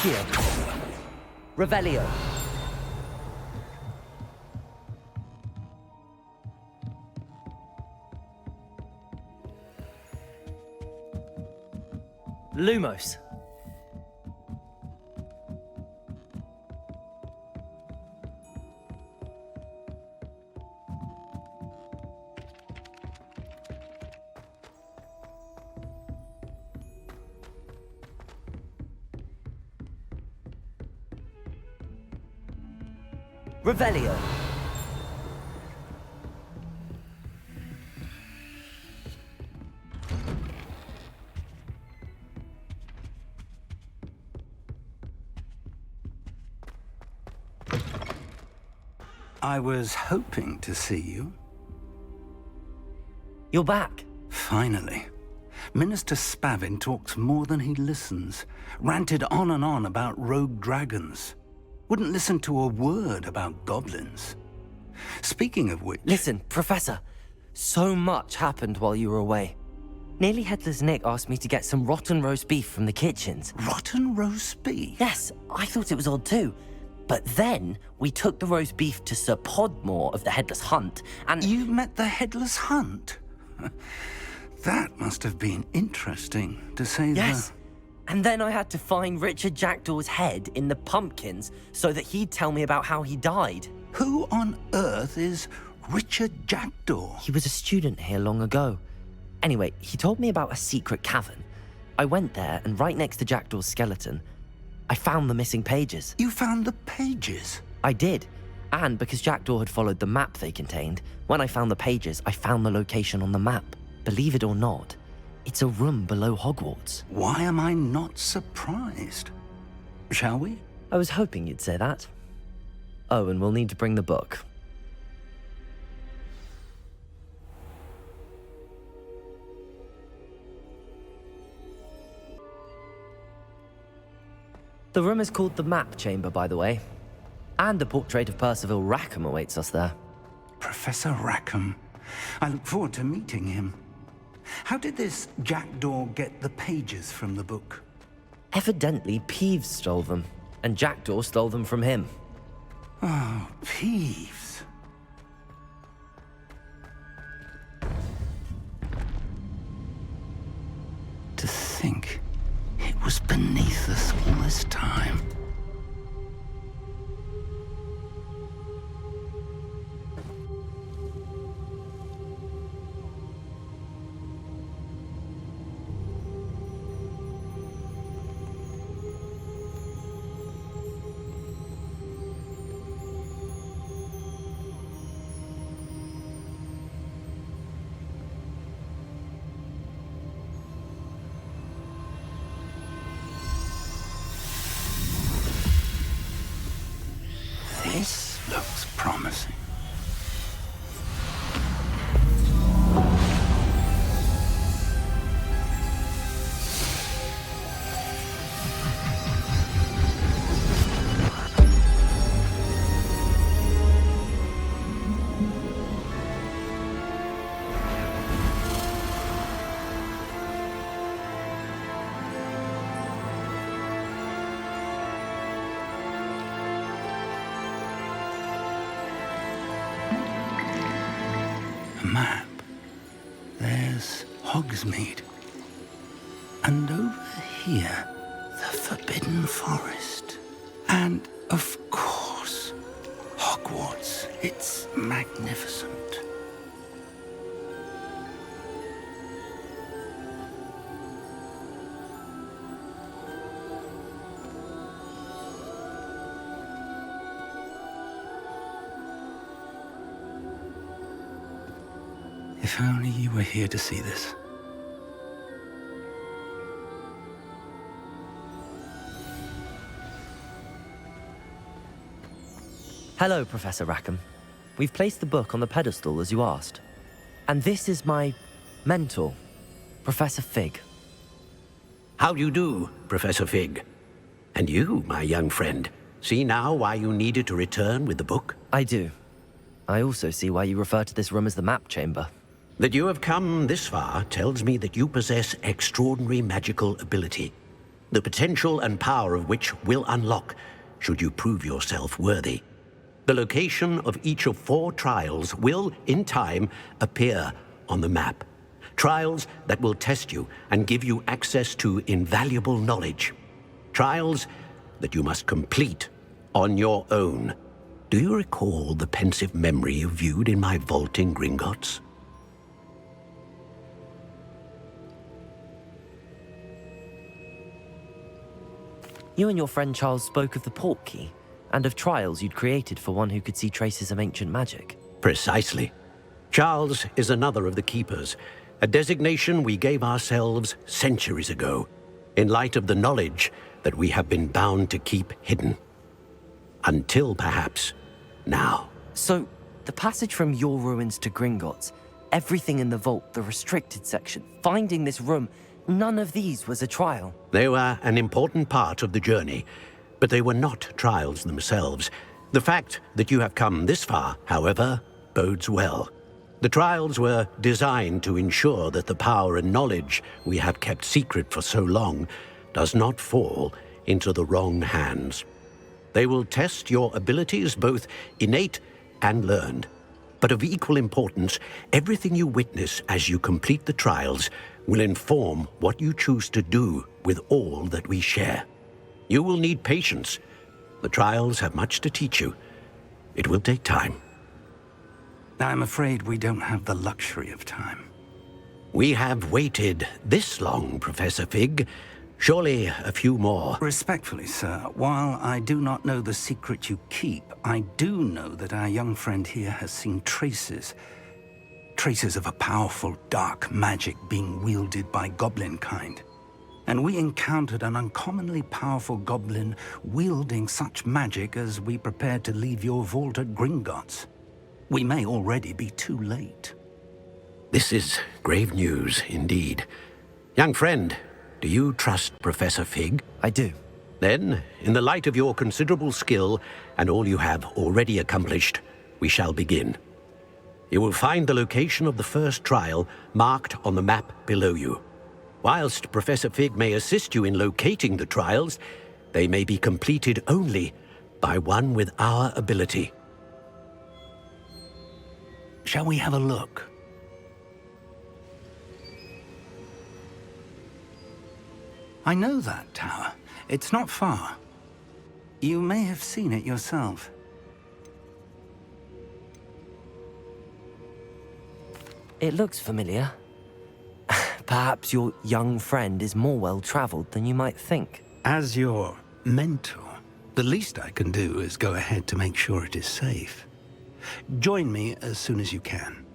Accio. Revelio. Lumos. Revelio. I was hoping to see you. You're back. Finally. Minister Spavin talks more than he listens. Ranted on and on about rogue dragons. Wouldn't listen to a word about goblins. Speaking of which... Listen, Professor. So much happened while you were away. Nearly Headless Nick asked me to get some rotten roast beef from the kitchens. Rotten roast beef? Yes, I thought it was odd too. But then, we took the roast beef to Sir Podmore of the Headless Hunt, and... You met the Headless Hunt? That must have been interesting, to say the... Yes. And then I had to find Richard Jackdaw's head in the pumpkins so that he'd tell me about how he died. Who on earth is Richard Jackdaw? He was a student here long ago. Anyway, he told me about a secret cavern. I went there, and right next to Jackdaw's skeleton, I found the missing pages. You found the pages? I did. And because Jackdaw had followed the map they contained, when I found the pages, I found the location on the map. Believe it or not, it's a room below Hogwarts. Why am I not surprised? Shall we? I was hoping you'd say that. Oh, and we'll need to bring the book. The room is called the Map Chamber, by the way. And a portrait of Percival Rackham awaits us there. Professor Rackham. I look forward to meeting him. How did this Jackdaw get the pages from the book? Evidently, Peeves stole them, and Jackdaw stole them from him. Oh, Peeves. To think it was beneath us all this time. This looks promising. Map. There's Hogsmeade. And over here, the Forbidden Forest. And, of course, Hogwarts. It's magnificent. If only you were here to see this. Hello, Professor Rackham. We've placed the book on the pedestal as you asked. And this is my mentor, Professor Fig. How do you do, Professor Fig? And you, my young friend, see now why you needed to return with the book? I do. I also see why you refer to this room as the Map Chamber. That you have come this far tells me that you possess extraordinary magical ability. the potential and power of which will unlock should you prove yourself worthy. The location of each of 4 trials will, in time, appear on the map. Trials that will test you and give you access to invaluable knowledge. Trials that you must complete on your own. Do you recall the pensive memory you viewed in my vault in Gringotts? You and your friend Charles spoke of the port key, and of trials you'd created for one who could see traces of ancient magic. Precisely. Charles is another of the Keepers, a designation we gave ourselves centuries ago, in light of the knowledge that we have been bound to keep hidden. Until, perhaps, now. So, the passage from your ruins to Gringotts, everything in the vault, the restricted section, finding this room, none of these was a trial. They were an important part of the journey, but they were not trials themselves. The fact that you have come this far, however, bodes well. The trials were designed to ensure that the power and knowledge we have kept secret for so long does not fall into the wrong hands. They will test your abilities, both innate and learned. But of equal importance, everything you witness as you complete the trials will inform what you choose to do with all that we share. You will need patience. The trials have much to teach you. It will take time. I'm afraid we don't have the luxury of time. We have waited this long, Professor Fig. Surely a few more. Respectfully, sir, while I do not know the secret you keep, I do know that our young friend here has seen traces of a powerful dark magic being wielded by goblin kind. And we encountered an uncommonly powerful goblin wielding such magic as we prepared to leave your vault at Gringotts. We may already be too late. This is grave news indeed. Young friend, do you trust Professor Fig? I do. Then, in the light of your considerable skill and all you have already accomplished, we shall begin. You will find the location of the first trial marked on the map below you. Whilst Professor Fig may assist you in locating the trials, they may be completed only by one with our ability. Shall we have a look? I know that tower. It's not far. You may have seen it yourself. It looks familiar. Perhaps your young friend is more well-traveled than you might think. As your mentor, the least I can do is go ahead to make sure it is safe. Join me as soon as you can.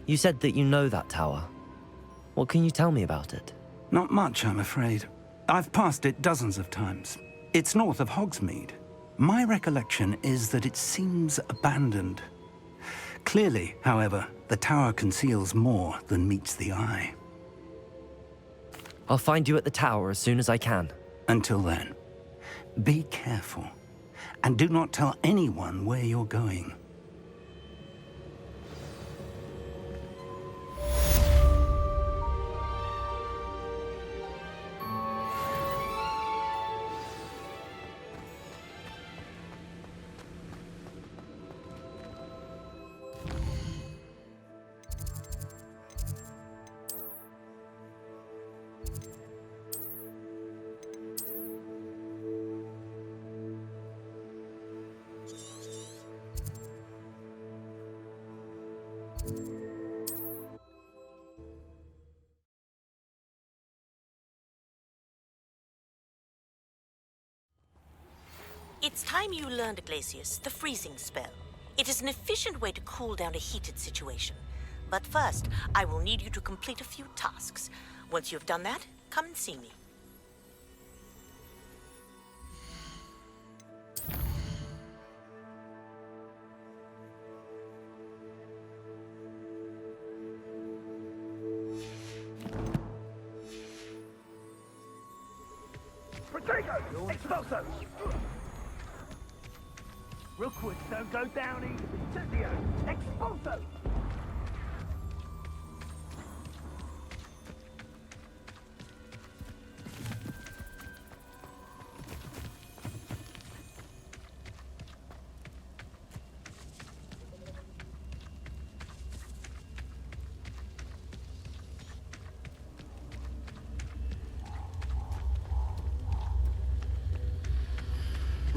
You said that you know that tower. What can you tell me about it? Not much, I'm afraid. I've passed it dozens of times. It's north of Hogsmeade. My recollection is that it seems abandoned. Clearly, however, the tower conceals more than meets the eye. I'll find you at the tower as soon as I can. Until then, be careful, and do not tell anyone where you're going. It's time you learned, Glacius, the freezing spell. It is an efficient way to cool down a heated situation. But first, I will need you to complete a few tasks. Once you've done that, come and see me. Potato! Expulso! Rookwoods don't go down easily. Incendio! Expulso!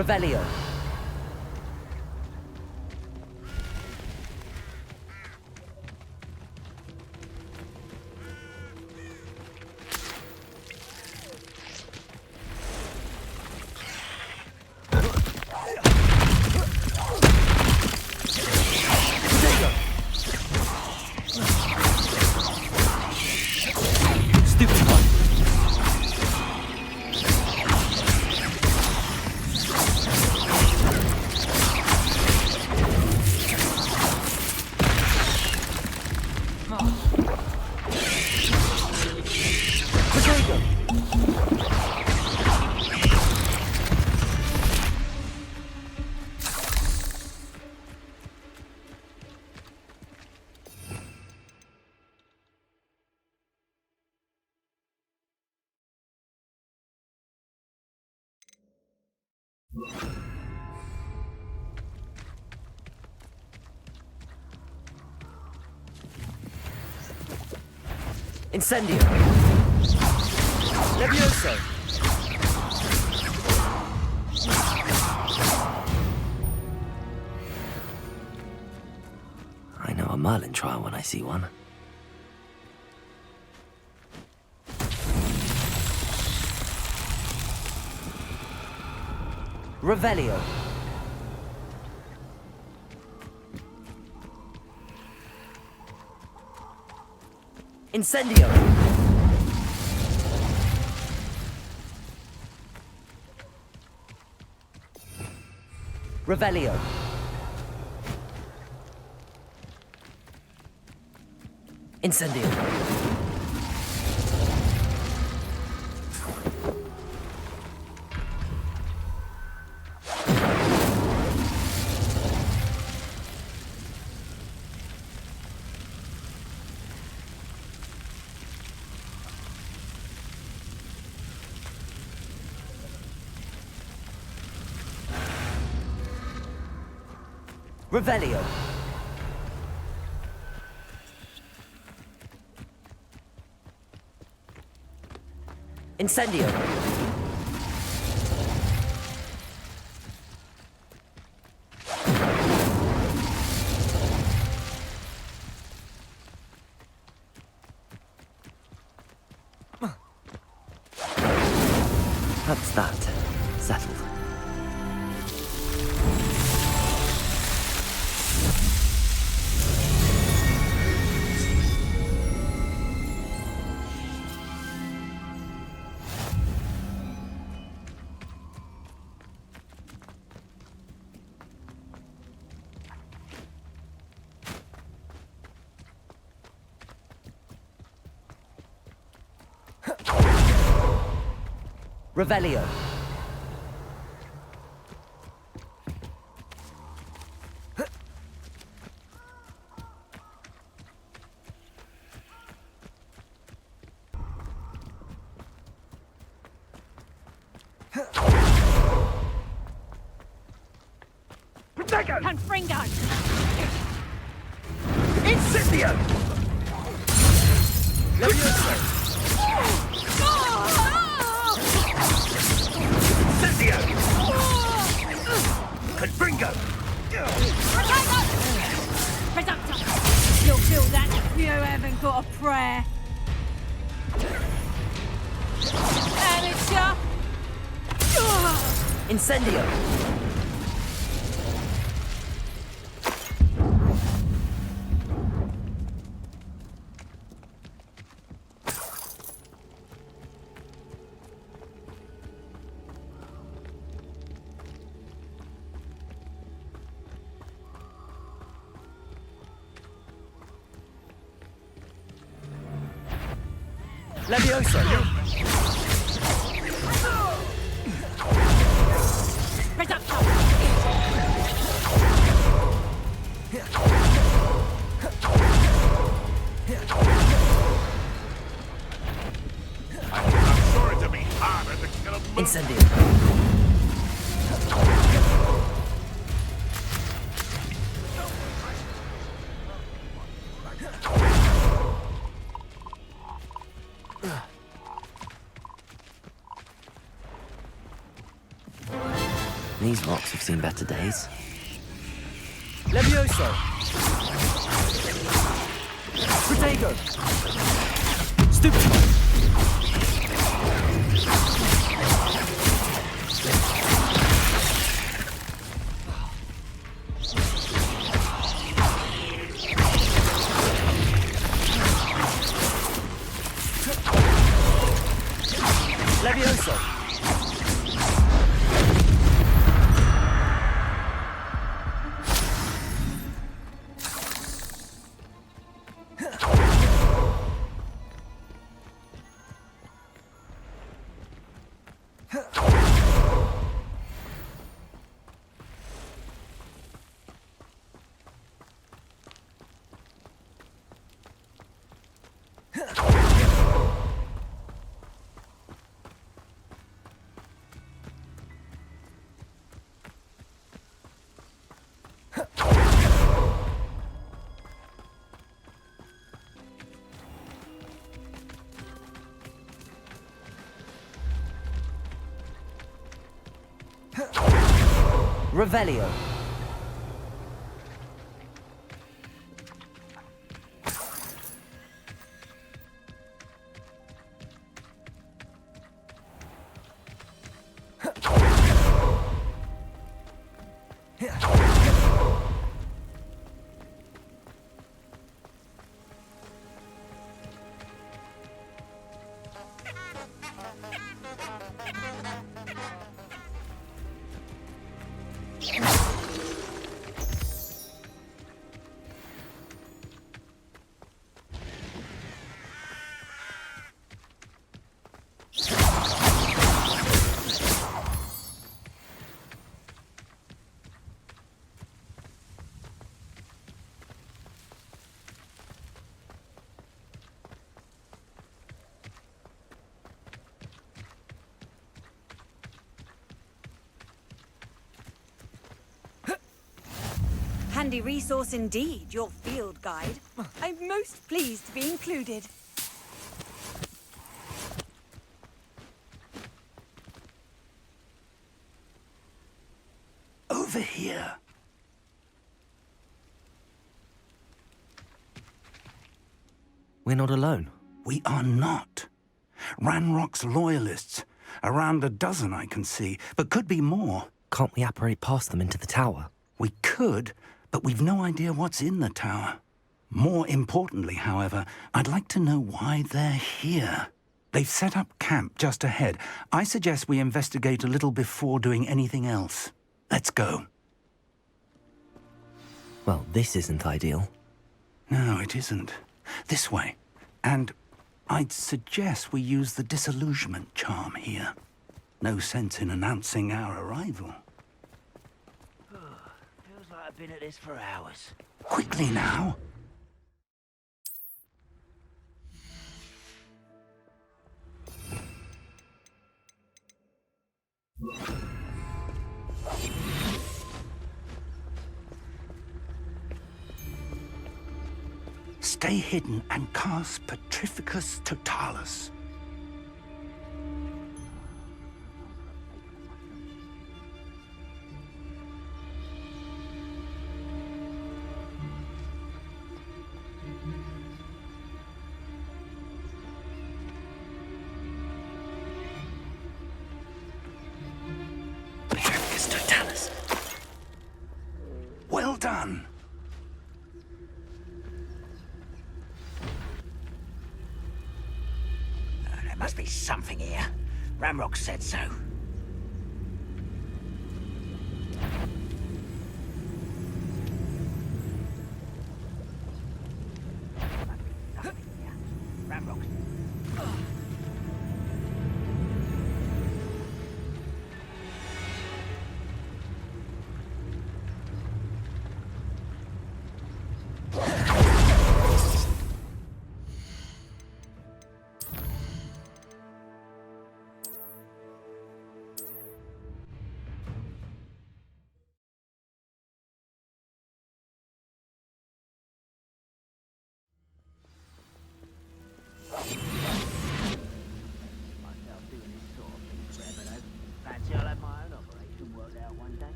Revelio. Incendio. Levioso. I know a Merlin trial when I see one. Revelio. Incendio. Revelio. Incendio. Revelio. Incendio. That's that. Settled. Revelio. Confringo! Incendio! Levioso. Incendio! Confringo! Presumptor! You'll feel that if you haven't got a prayer. Amateur! Incendio. Levioso. Presumptor! I'm sure it'll be harder to kill a moon. Incendio. These rocks have seen better days. Levioso! Protego! Stupid! Levioso! Revelio. Handy resource indeed, your field guide. I'm most pleased to be included. Over here. We're not alone. We are not. Ranrock's loyalists. Around a dozen I can see, but could be more. Can't we apparate past them into the tower? We could, but we've no idea what's in the tower. More importantly, however, I'd like to know why they're here. They've set up camp just ahead. I suggest we investigate a little before doing anything else. Let's go. Well, this isn't ideal. No, it isn't. This way. And I'd suggest we use the disillusionment charm here. No sense in announcing our arrival. Feels like I've been at this for hours. Quickly now. Stay hidden and cast Petrificus Totalis. Petrificus Totalis. Well done. There must be something here. Ramrock said so. Ramrock.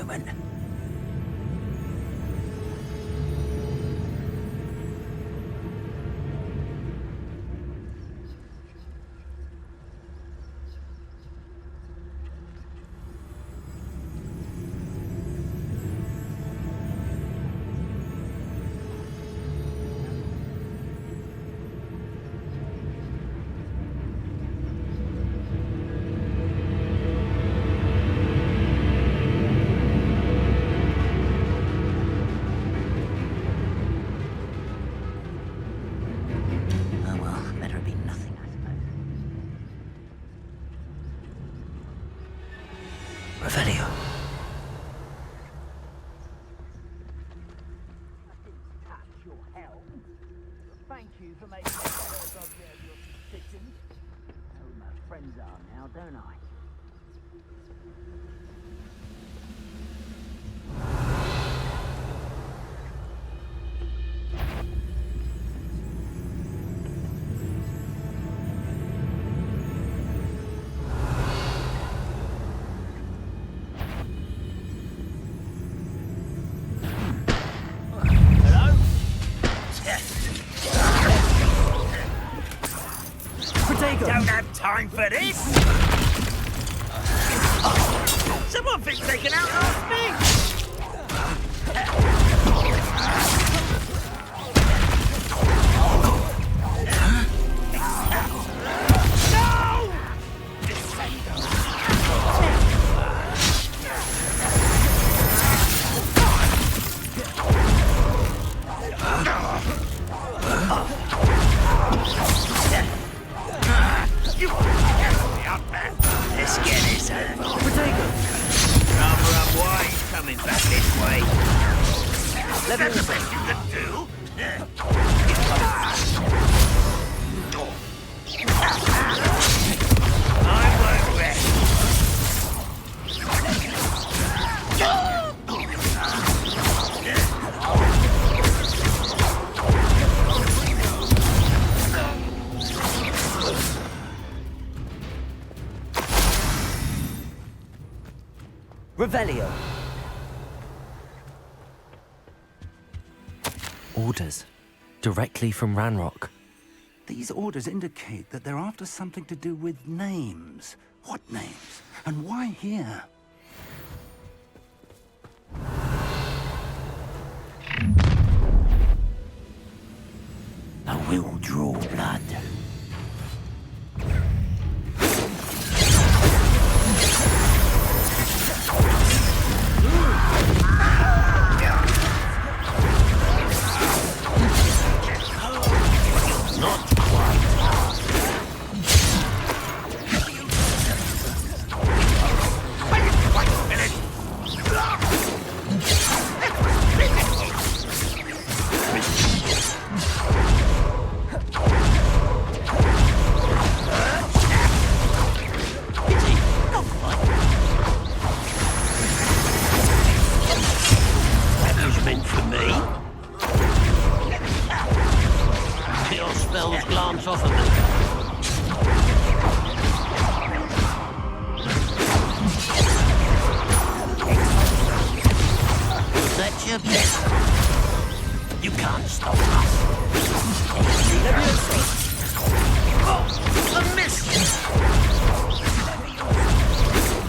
moment. Revelio. Your help. Thank you for making me aware of your suspicions. I know who my friends are now, don't I? Don't have time for this! Someone been taken out last me! Let's get this over. Rather unwise coming back this way. That's the best you can do. I won't rest. Revelio. Orders. Directly from Ranrock. These orders indicate that they're after something to do with names. What names? And why here? I will draw blood. Glance off of me. That's your bet. You can't stop us. Oh, I missed you.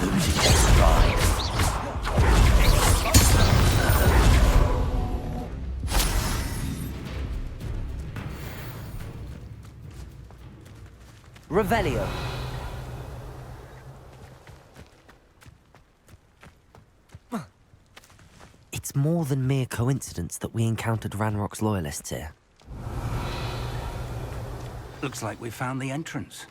Losing your stride. Revelio. It's more than mere coincidence that we encountered Ranrock's loyalists here. Looks like we found the entrance.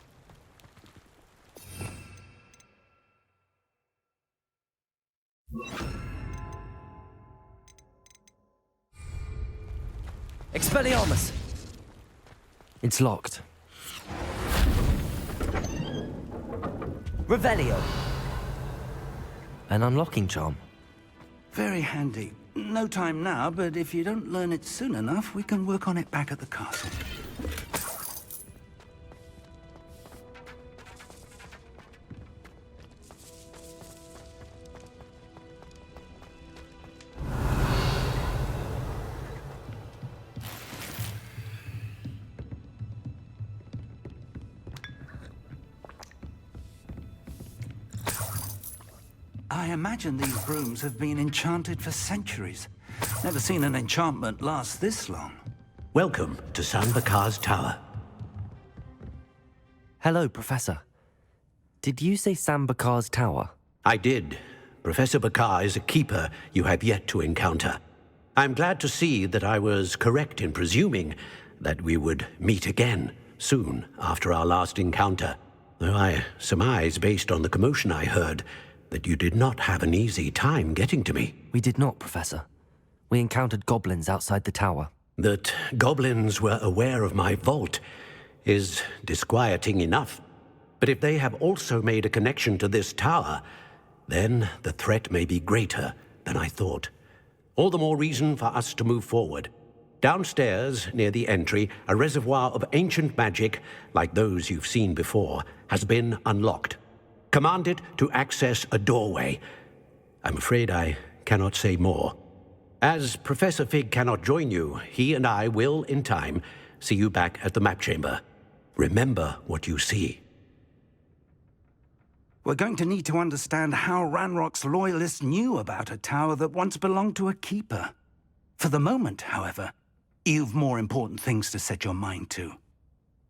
Expelliarmus! It's locked. Revelio. An unlocking charm. Very handy. No time now, but if you don't learn it soon enough, we can work on it back at the castle. I imagine these rooms have been enchanted for centuries. Never seen an enchantment last this long. Welcome to San Bakar's tower. Hello, Professor. Did you say Sam Bakar's tower? I did. Professor Bakar is a keeper you have yet to encounter. I'm glad to see that I was correct in presuming that we would meet again soon after our last encounter, though I surmise, based on the commotion I heard, that you did not have an easy time getting to me. We did not, Professor. We encountered goblins outside the tower. That goblins were aware of my vault is disquieting enough. But if they have also made a connection to this tower, then the threat may be greater than I thought. All the more reason for us to move forward. Downstairs, near the entry, a reservoir of ancient magic, like those you've seen before, has been unlocked. Command it to access a doorway. I'm afraid I cannot say more. As Professor Fig cannot join you, he and I will, in time, see you back at the map chamber. Remember what you see. We're going to need to understand how Ranrock's loyalists knew about a tower that once belonged to a keeper. For the moment, however, you've more important things to set your mind to.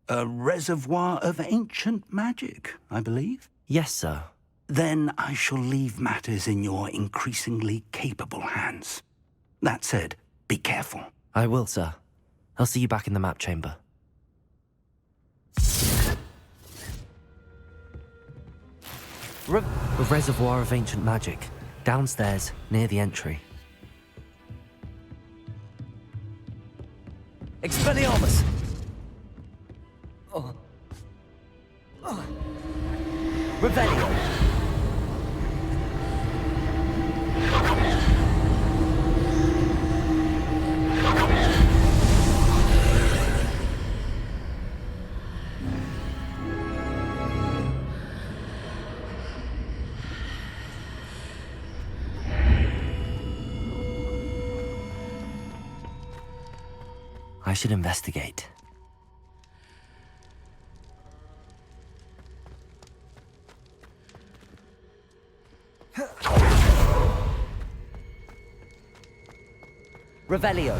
A reservoir of ancient magic, I believe? Yes, sir. Then I shall leave matters in your increasingly capable hands. That said, be careful. I will, sir. I'll see you back in the map chamber. A reservoir of ancient magic, downstairs, near the entry. Expelliarmus! Revelio! I should investigate. Revelio.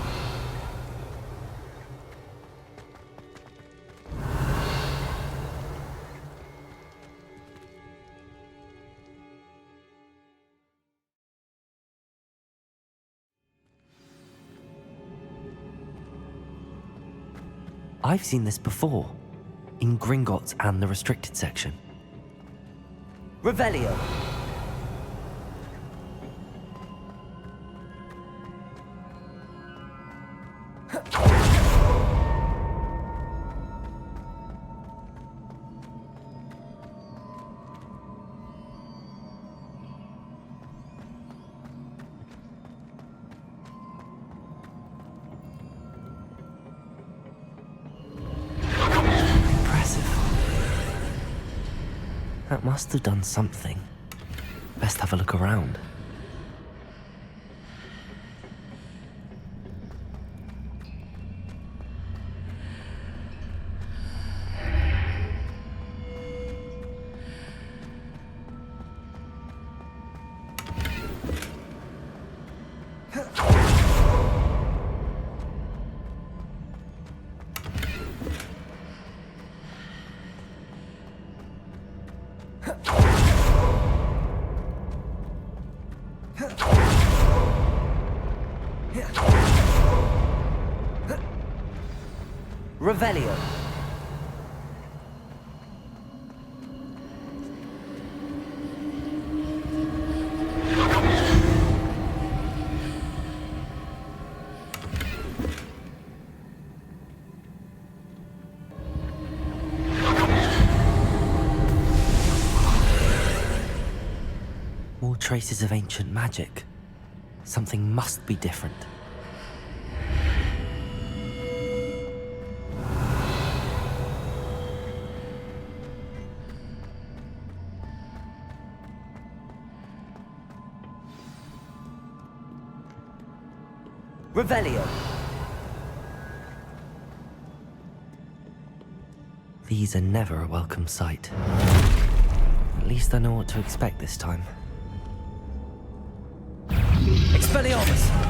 I've seen this before, in Gringotts and the restricted section. Revelio. That must have done something. Best have a look around. Revelio. More traces of ancient magic. Something must be different. Revelio. These are never a welcome sight. At least I know what to expect this time. Expelliarmus!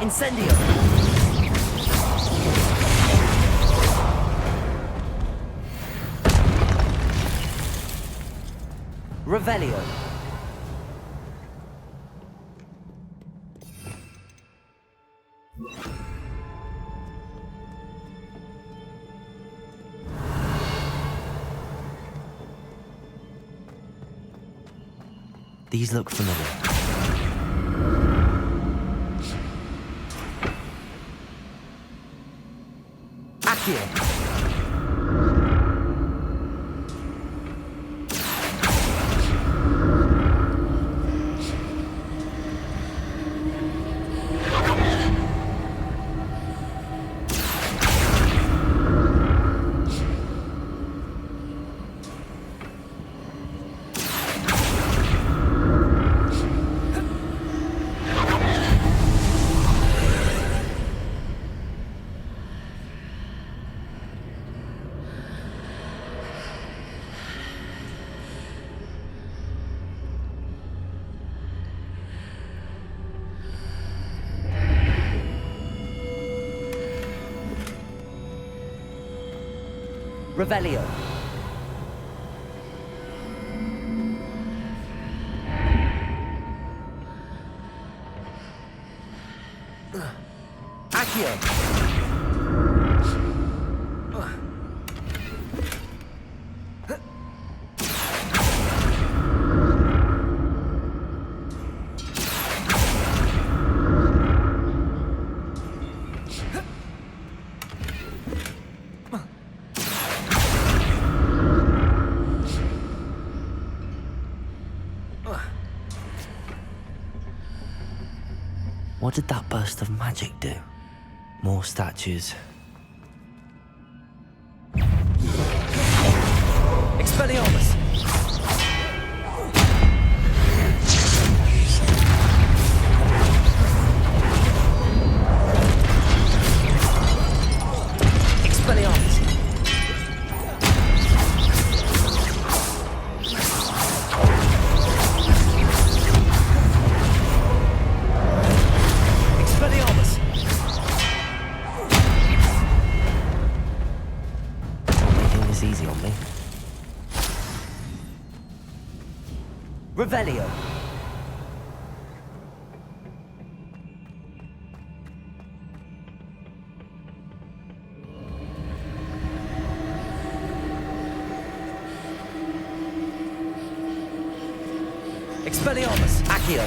Incendio! Revelio. These look familiar. Accio. Revelio. Accio. What did that burst of magic do? More statues. Expelliarmus! Expelliarmus! Easy on me. Revelio. Expelliarmus. Accio.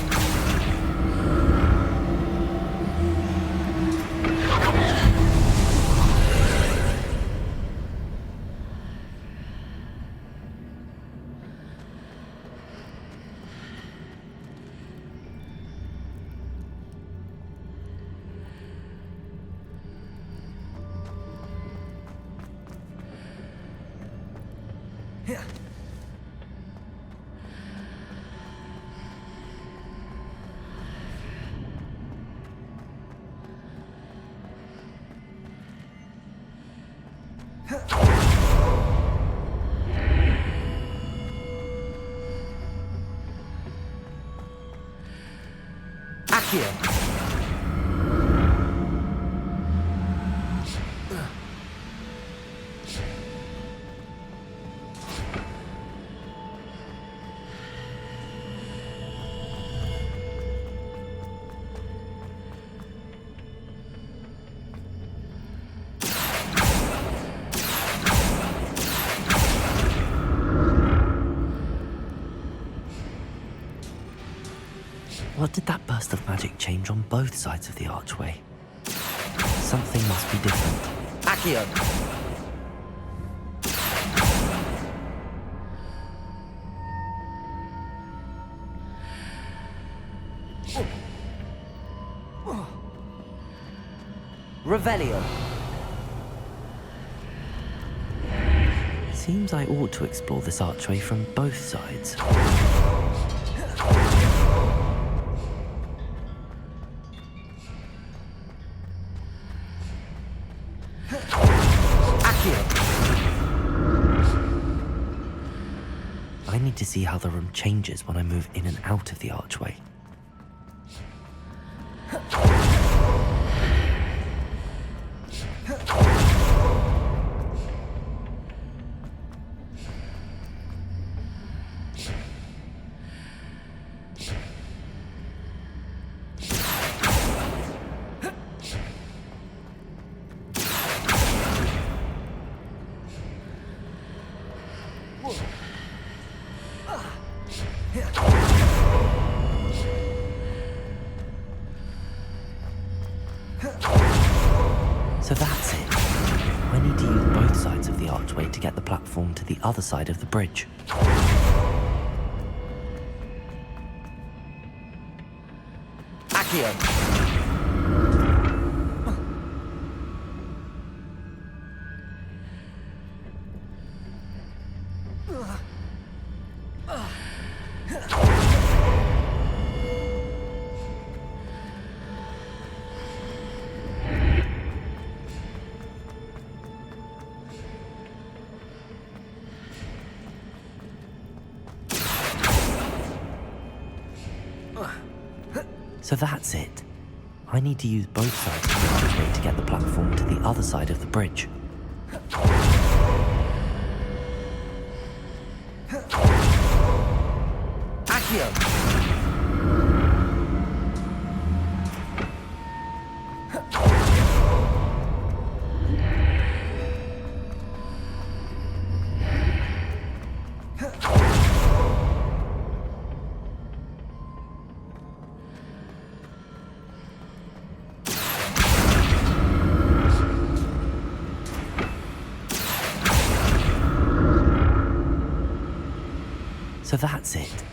Accio. What did that burst of magic change on both sides of the archway? Something must be different. Accio! Revelio! Seems I ought to explore this archway from both sides. I need to see how the room changes when I move in and out of the archway. So that's it. I need to use both sides of the archway to get the platform to the other side of the bridge. Accio! So that's it. I need to use both sides of the archway to get the platform to the other side of the bridge. Accio! So that's it.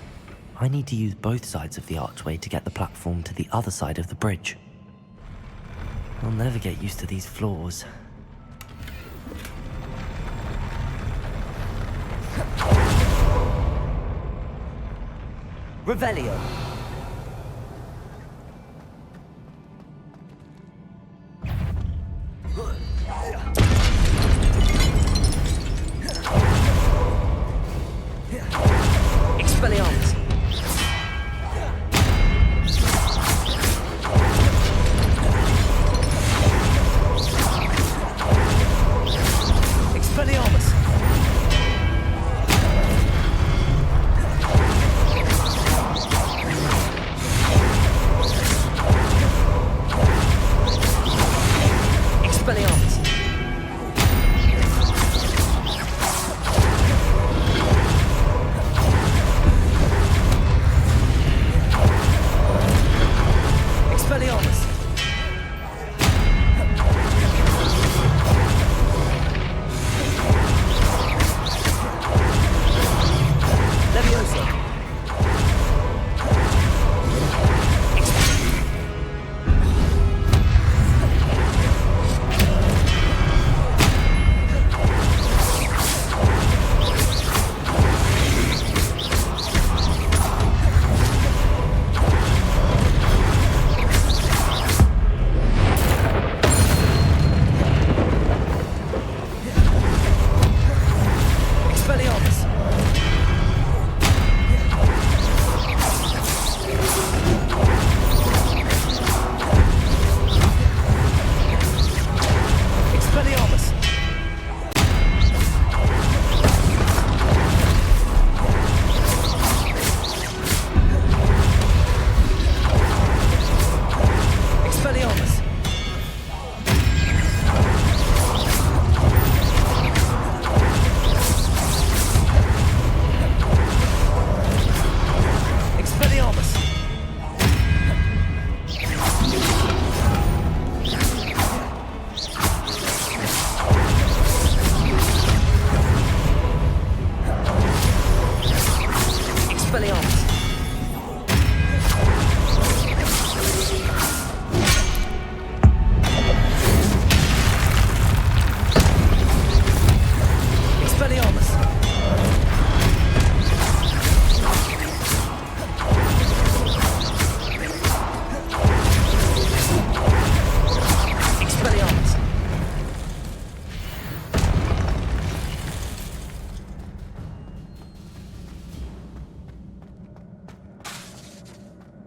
I need to use both sides of the archway to get the platform to the other side of the bridge. I'll never get used to these floors. Revelio! Expelliarmus! Expelliarmus!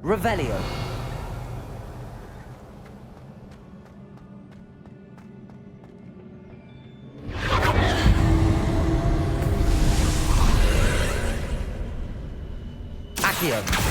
Revelio. Accio.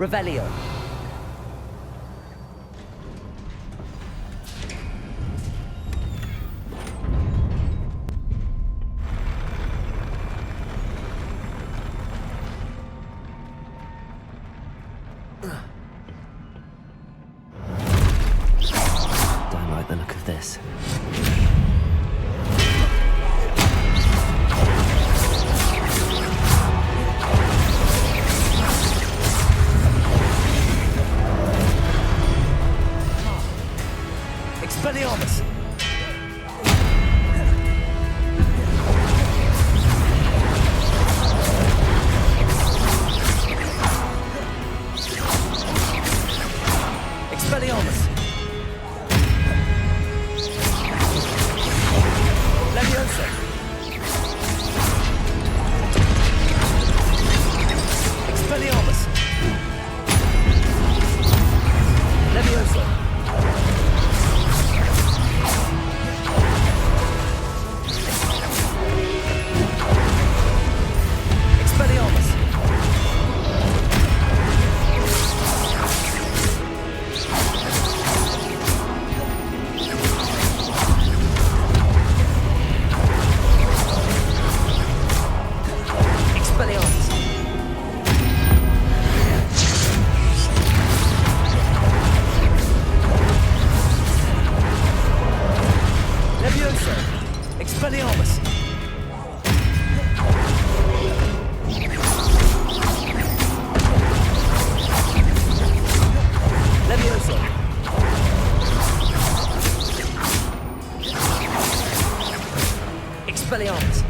Revelio. Don't like the look of this. Expelliarmus! Expelliarmus! Leviosa! Expelliarmus! Leviosa! Expelliarmus!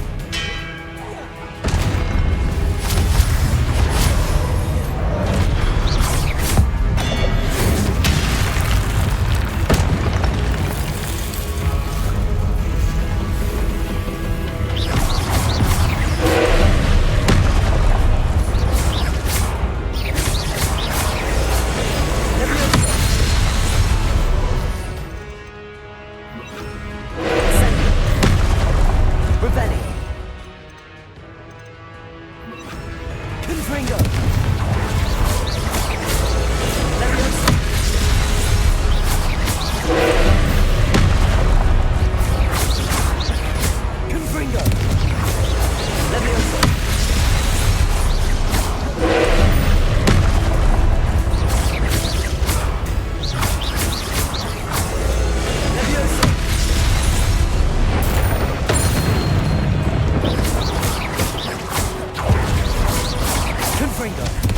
Confringo!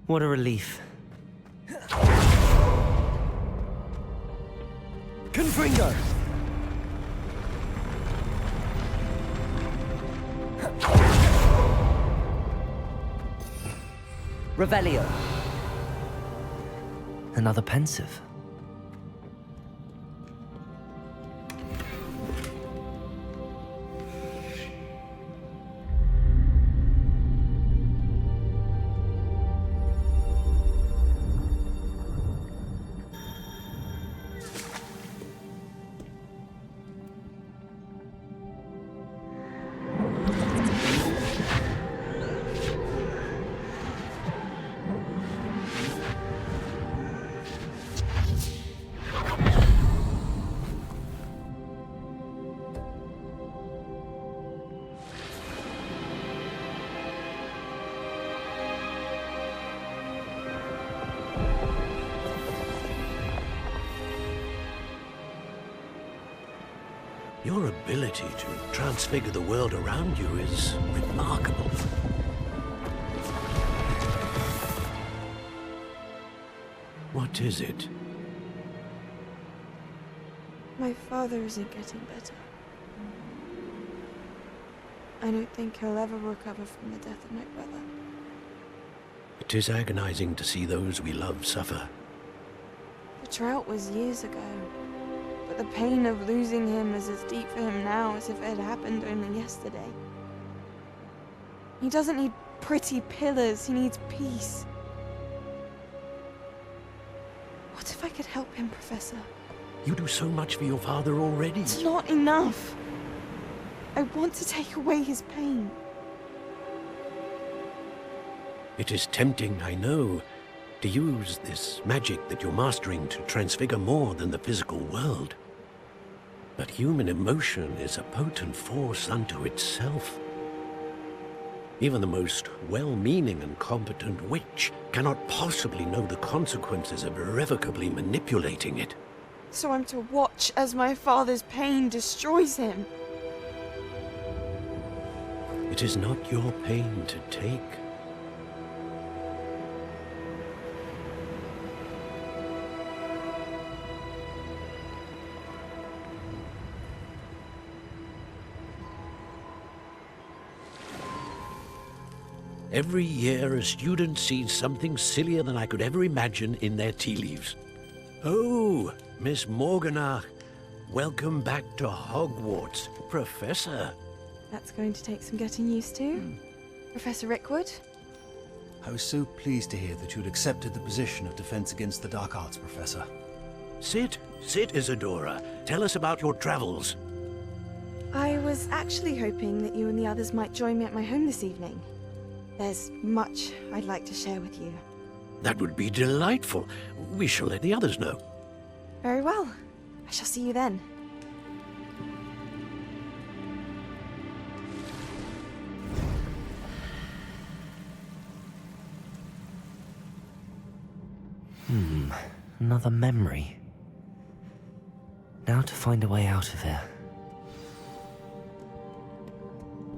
What a relief. Confringo! Revelio. Another pensive. Your ability to transfigure the world around you is remarkable. What is it? My father isn't getting better. I don't think he'll ever recover from the death of my brother. It is agonizing to see those we love suffer. The drought was years ago, but the pain of losing him is as deep for him now as if it had happened only yesterday. He doesn't need pretty pillars, he needs peace. What if I could help him, Professor? You do so much for your father already. It's not enough. I want to take away his pain. It is tempting, I know, to use this magic that you're mastering to transfigure more than the physical world. But human emotion is a potent force unto itself. Even the most well-meaning and competent witch cannot possibly know the consequences of irrevocably manipulating it. So I'm to watch as my father's pain destroys him. It is not your pain to take. Every year, a student sees something sillier than I could ever imagine in their tea leaves. Oh, Miss Morganach, welcome back to Hogwarts, Professor. That's going to take some getting used to. Professor Rickwood? I was so pleased to hear that you'd accepted the position of Defense Against the Dark Arts, Professor. Sit, Isadora. Tell us about your travels. I was actually hoping that you and the others might join me at my home this evening. There's much I'd like to share with you. That would be delightful. We shall let the others know. Very well. I shall see you then. Another memory. Now to find a way out of here.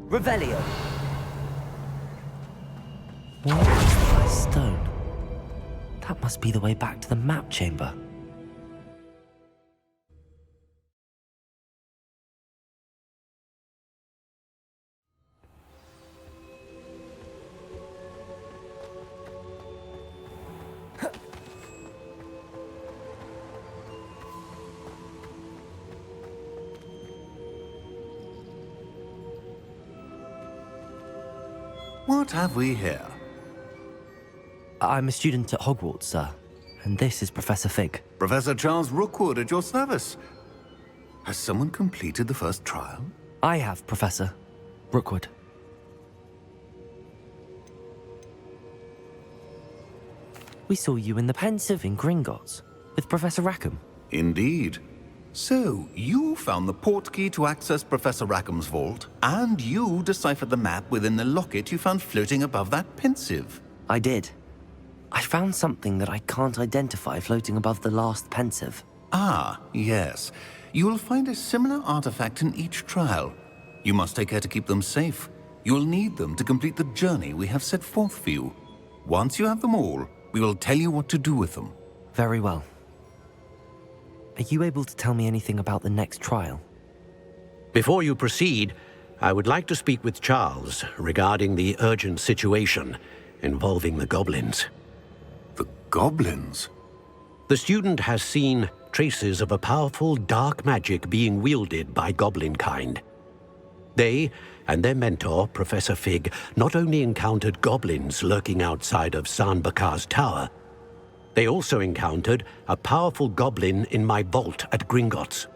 Revelio! What is the ice stone? That must be the way back to the map chamber. What have we here? I'm a student at Hogwarts, sir. And this is Professor Fig. Professor Charles Rookwood at your service. Has someone completed the first trial? I have, Professor Rookwood. We saw you in the Pensive in Gringotts with Professor Rackham. Indeed. So, you found the portkey to access Professor Rackham's vault, and you deciphered the map within the locket you found floating above that Pensive. I did. I found something that I can't identify floating above the last Pensive. Ah, yes. You will find a similar artifact in each trial. You must take care to keep them safe. You'll need them to complete the journey we have set forth for you. Once you have them all, we will tell you what to do with them. Very well. Are you able to tell me anything about the next trial? Before you proceed, I would like to speak with Charles regarding the urgent situation involving the goblins. The goblins? The student has seen traces of a powerful dark magic being wielded by goblin kind. They and their mentor, Professor Fig, not only encountered goblins lurking outside of San Bakar's tower, they also encountered a powerful goblin in my vault at Gringotts.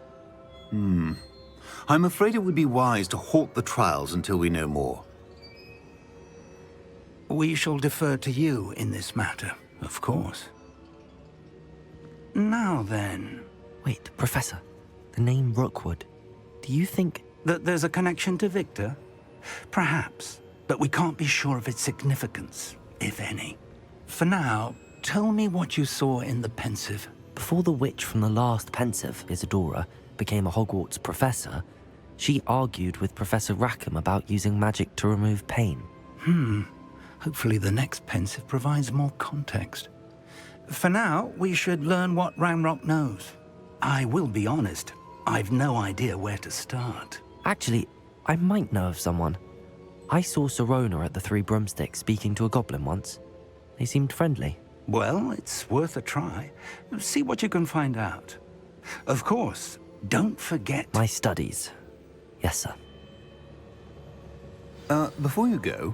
I'm afraid it would be wise to halt the trials until we know more. We shall defer to you in this matter, of course. Now then... Wait, Professor. The name Rookwood. Do you think... that there's a connection to Victor? Perhaps, but we can't be sure of its significance, if any. For now, tell me what you saw in the pensive. Before the witch from the last pensive, Isadora, became a Hogwarts professor, she argued with Professor Rackham about using magic to remove pain. Hopefully the next pensive provides more context. For now, we should learn what Ranrock knows. I will be honest, I've no idea where to start. Actually, I might know of someone. I saw Sirona at the Three Broomsticks speaking to a goblin once. They seemed friendly. Well, it's worth a try. See what you can find out. Of course, don't forget... My studies. Yes, sir. Before you go...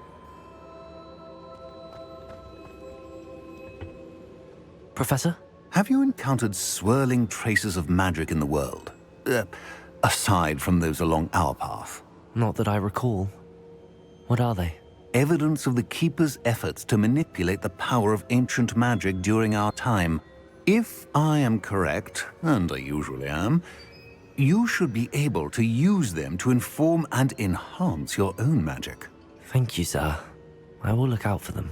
Professor? Have you encountered swirling traces of magic in the world? Aside from those along our path? Not that I recall. What are they? Evidence of the Keeper's efforts to manipulate the power of ancient magic during our time. If I am correct, and I usually am, you should be able to use them to inform and enhance your own magic. Thank you, sir. I will look out for them.